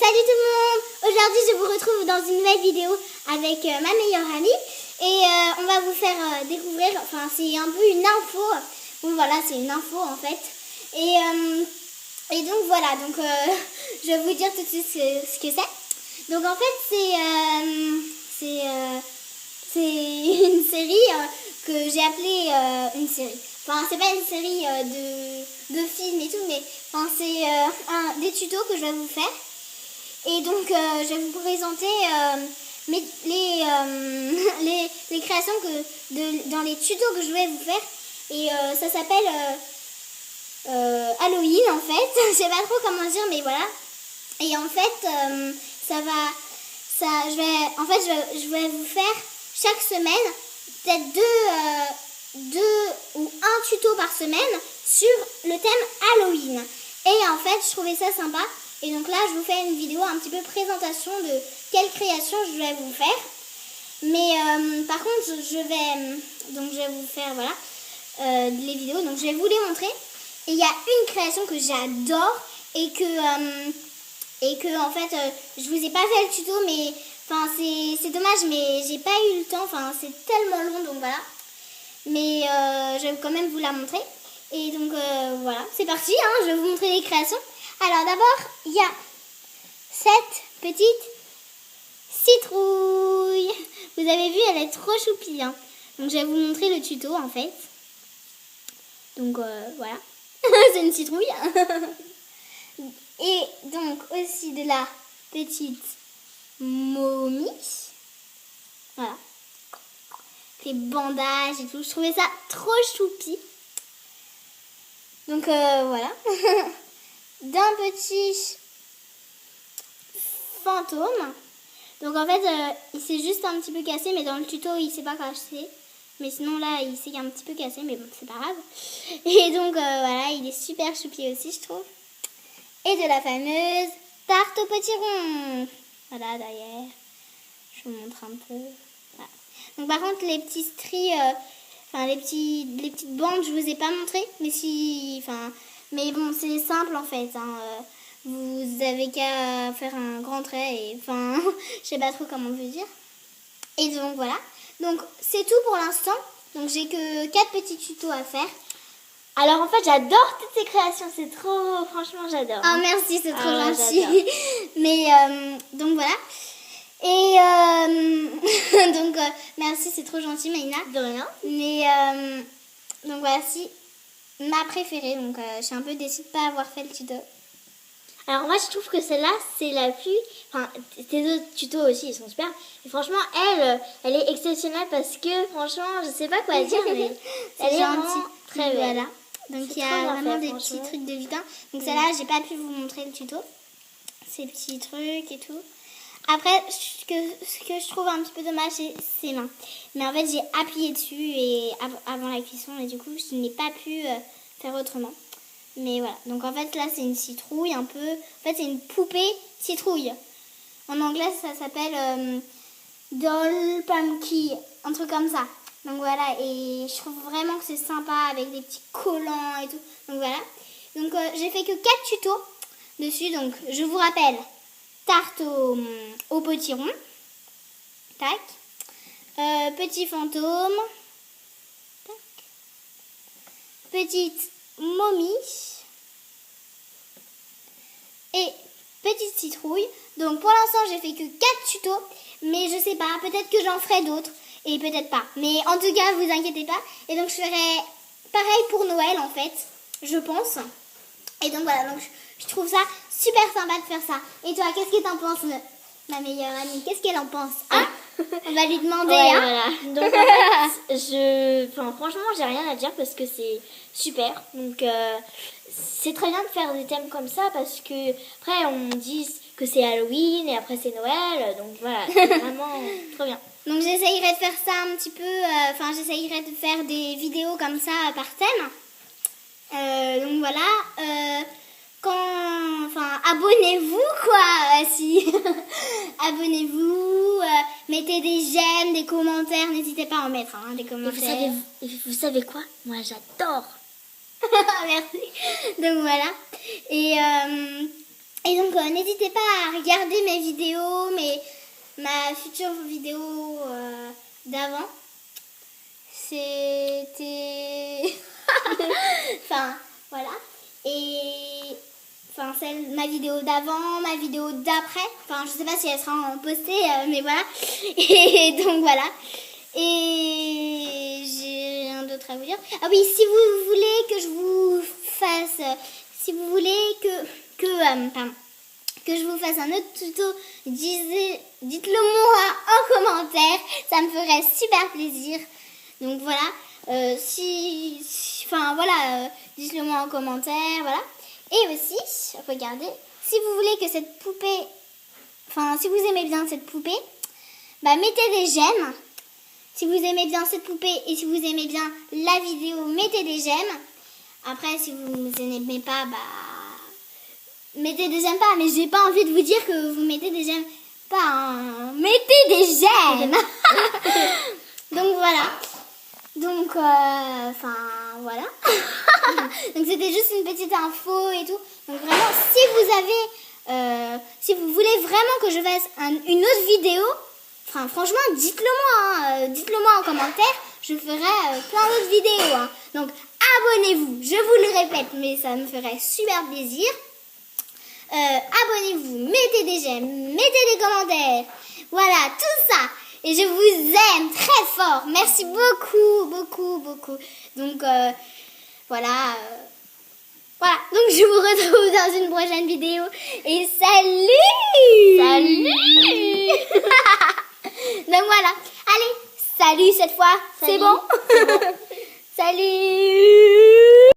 Salut tout le monde! Aujourd'hui je vous retrouve dans une nouvelle vidéo avec ma meilleure amie et on va vous faire découvrir, enfin c'est un peu une info, oui voilà c'est une info en fait et donc voilà, donc je vais vous dire tout de suite ce que c'est. Donc en fait c'est une série que j'ai appelée une série. Enfin, c'est pas une série de films et tout, mais enfin, c'est des tutos que je vais vous faire. Et donc, je vais vous présenter les créations dans les tutos que je vais vous faire. Et ça s'appelle Halloween, en fait. Je sais pas trop comment dire, mais voilà. Et en fait, je vais vous faire chaque semaine peut-être deux ou un tuto par semaine sur le thème Halloween. Et en fait, je trouvais ça sympa. Et donc là, je vous fais une vidéo un petit peu présentation de quelle création je vais vous faire. Mais par contre, je vais vous faire voilà les vidéos. Donc je vais vous les montrer. Et il y a une création que j'adore et que en fait, je vous ai pas fait le tuto, mais enfin c'est dommage, mais j'ai pas eu le temps. Enfin c'est tellement long, donc voilà. Mais je vais quand même vous la montrer. Et donc voilà, c'est parti, hein, je vais vous montrer les créations. Alors d'abord, il y a cette petite citrouille. Vous avez vu, elle est trop choupie, hein. Donc je vais vous montrer le tuto en fait. Donc voilà, c'est une citrouille. Et donc aussi de la petite momie. Voilà. Les bandages et tout. Je trouvais ça trop choupi. Donc voilà. D'un petit fantôme. Donc en fait, il s'est juste un petit peu cassé, mais dans le tuto, il s'est pas cassé. Mais sinon là, il s'est un petit peu cassé, mais bon, c'est pas grave. Et donc voilà, il est super choupi aussi, je trouve. Et de la fameuse tarte au potiron. Voilà, derrière. Je vous montre un peu. Voilà. Donc par contre, les petits stries, enfin les petites bandes, je vous ai pas montré. Mais bon, c'est simple en fait. Hein. Vous avez qu'à faire un grand trait et enfin, je sais pas trop comment vous dire. Et donc voilà. Donc c'est tout pour l'instant. Donc j'ai que 4 petits tutos à faire. Alors en fait j'adore toutes ces créations, c'est trop, franchement j'adore. Ah merci, c'est trop gentil. Mais donc voilà. Et donc merci, c'est trop gentil Maïna. De rien. Mais donc voici ma préférée. Donc je suis un peu déçue de pas avoir fait le tuto. Alors moi je trouve que celle-là c'est la plus, enfin tes autres tutos aussi ils sont super. Et franchement elle est exceptionnelle parce que franchement je sais pas quoi dire mais elle est gentille, très belle. Voilà. Donc il y a vraiment des petits trucs de lutin. Donc celle-là j'ai pas pu vous montrer le tuto. Ces petits trucs et tout. Après ce que je trouve un petit peu dommage c'est ses mains. Mais en fait j'ai appuyé dessus et avant la cuisson et du coup je n'ai pas pu faire autrement. Mais voilà, donc en fait là c'est une citrouille un peu, en fait c'est une poupée citrouille. En anglais ça s'appelle doll pumpkin, un truc comme ça. Donc voilà, et je trouve vraiment que c'est sympa avec des petits collants et tout. Donc voilà, donc j'ai fait que 4 tutos dessus, donc je vous rappelle, tarte au potiron, tac, petit fantôme, tac, petite momie et petite citrouille. Donc pour l'instant j'ai fait que 4 tutos, mais je sais pas, peut-être que j'en ferai d'autres et peut-être pas, mais en tout cas vous inquiétez pas. Et donc je ferai pareil pour Noël en fait, je pense. Et donc voilà, donc je trouve ça super sympa de faire ça. Et toi, qu'est-ce que t'en penses, ma meilleure amie? Qu'est-ce qu'elle en pense? Ah, on va lui demander. Ouais, hein. voilà. Donc en fait, franchement, j'ai rien à dire parce que c'est super. Donc c'est très bien de faire des thèmes comme ça parce que après on dit que c'est Halloween et après c'est Noël. Donc voilà, c'est vraiment trop bien. Donc j'essayerai de faire ça un petit peu. J'essayerai de faire des vidéos comme ça par thème. Donc voilà. Abonnez-vous quoi, si abonnez-vous, mettez des j'aime, des commentaires, n'hésitez pas à en mettre des commentaires. Et vous savez quoi? Moi j'adore. Merci. Donc voilà. Et Et donc, n'hésitez pas à regarder mes vidéos, ma future vidéo d'avant. C'était... enfin, voilà. Et... Enfin, ma vidéo d'avant, ma vidéo d'après. Enfin, je sais pas si elle sera postée, mais voilà. Et donc, voilà. Et j'ai rien d'autre à vous dire. Ah oui, si vous voulez que je vous fasse... si vous voulez que je vous fasse un autre tuto, dites-le moi en commentaire. Ça me ferait super plaisir. Donc, voilà. Dites-le moi en commentaire, voilà. Et aussi, regardez, si vous voulez que cette poupée, si vous aimez bien cette poupée, mettez des j'aime. Si vous aimez bien cette poupée et si vous aimez bien la vidéo, mettez des j'aime. Après, si vous n'aimez pas, mettez des j'aime pas. Mais j'ai pas envie de vous dire que vous mettez des j'aime pas. Hein. Mettez des j'aime. Donc voilà. Donc, voilà. Donc, c'était juste une petite info et tout. Donc, vraiment, si vous voulez vraiment que je fasse une autre vidéo, franchement, dites-le moi. Hein. Dites-le moi en commentaire. Je ferai plein d'autres vidéos. Hein. Donc, abonnez-vous. Je vous le répète, mais ça me ferait super plaisir. Abonnez-vous, mettez des j'aime, mettez des commentaires. Voilà, tout ça. Et je vous aime très fort. Merci beaucoup, beaucoup, beaucoup. Donc, voilà. Voilà. Donc, je vous retrouve dans une prochaine vidéo. Et salut! Salut! Donc, voilà. Allez, salut cette fois. C'est bon? C'est bon. Salut!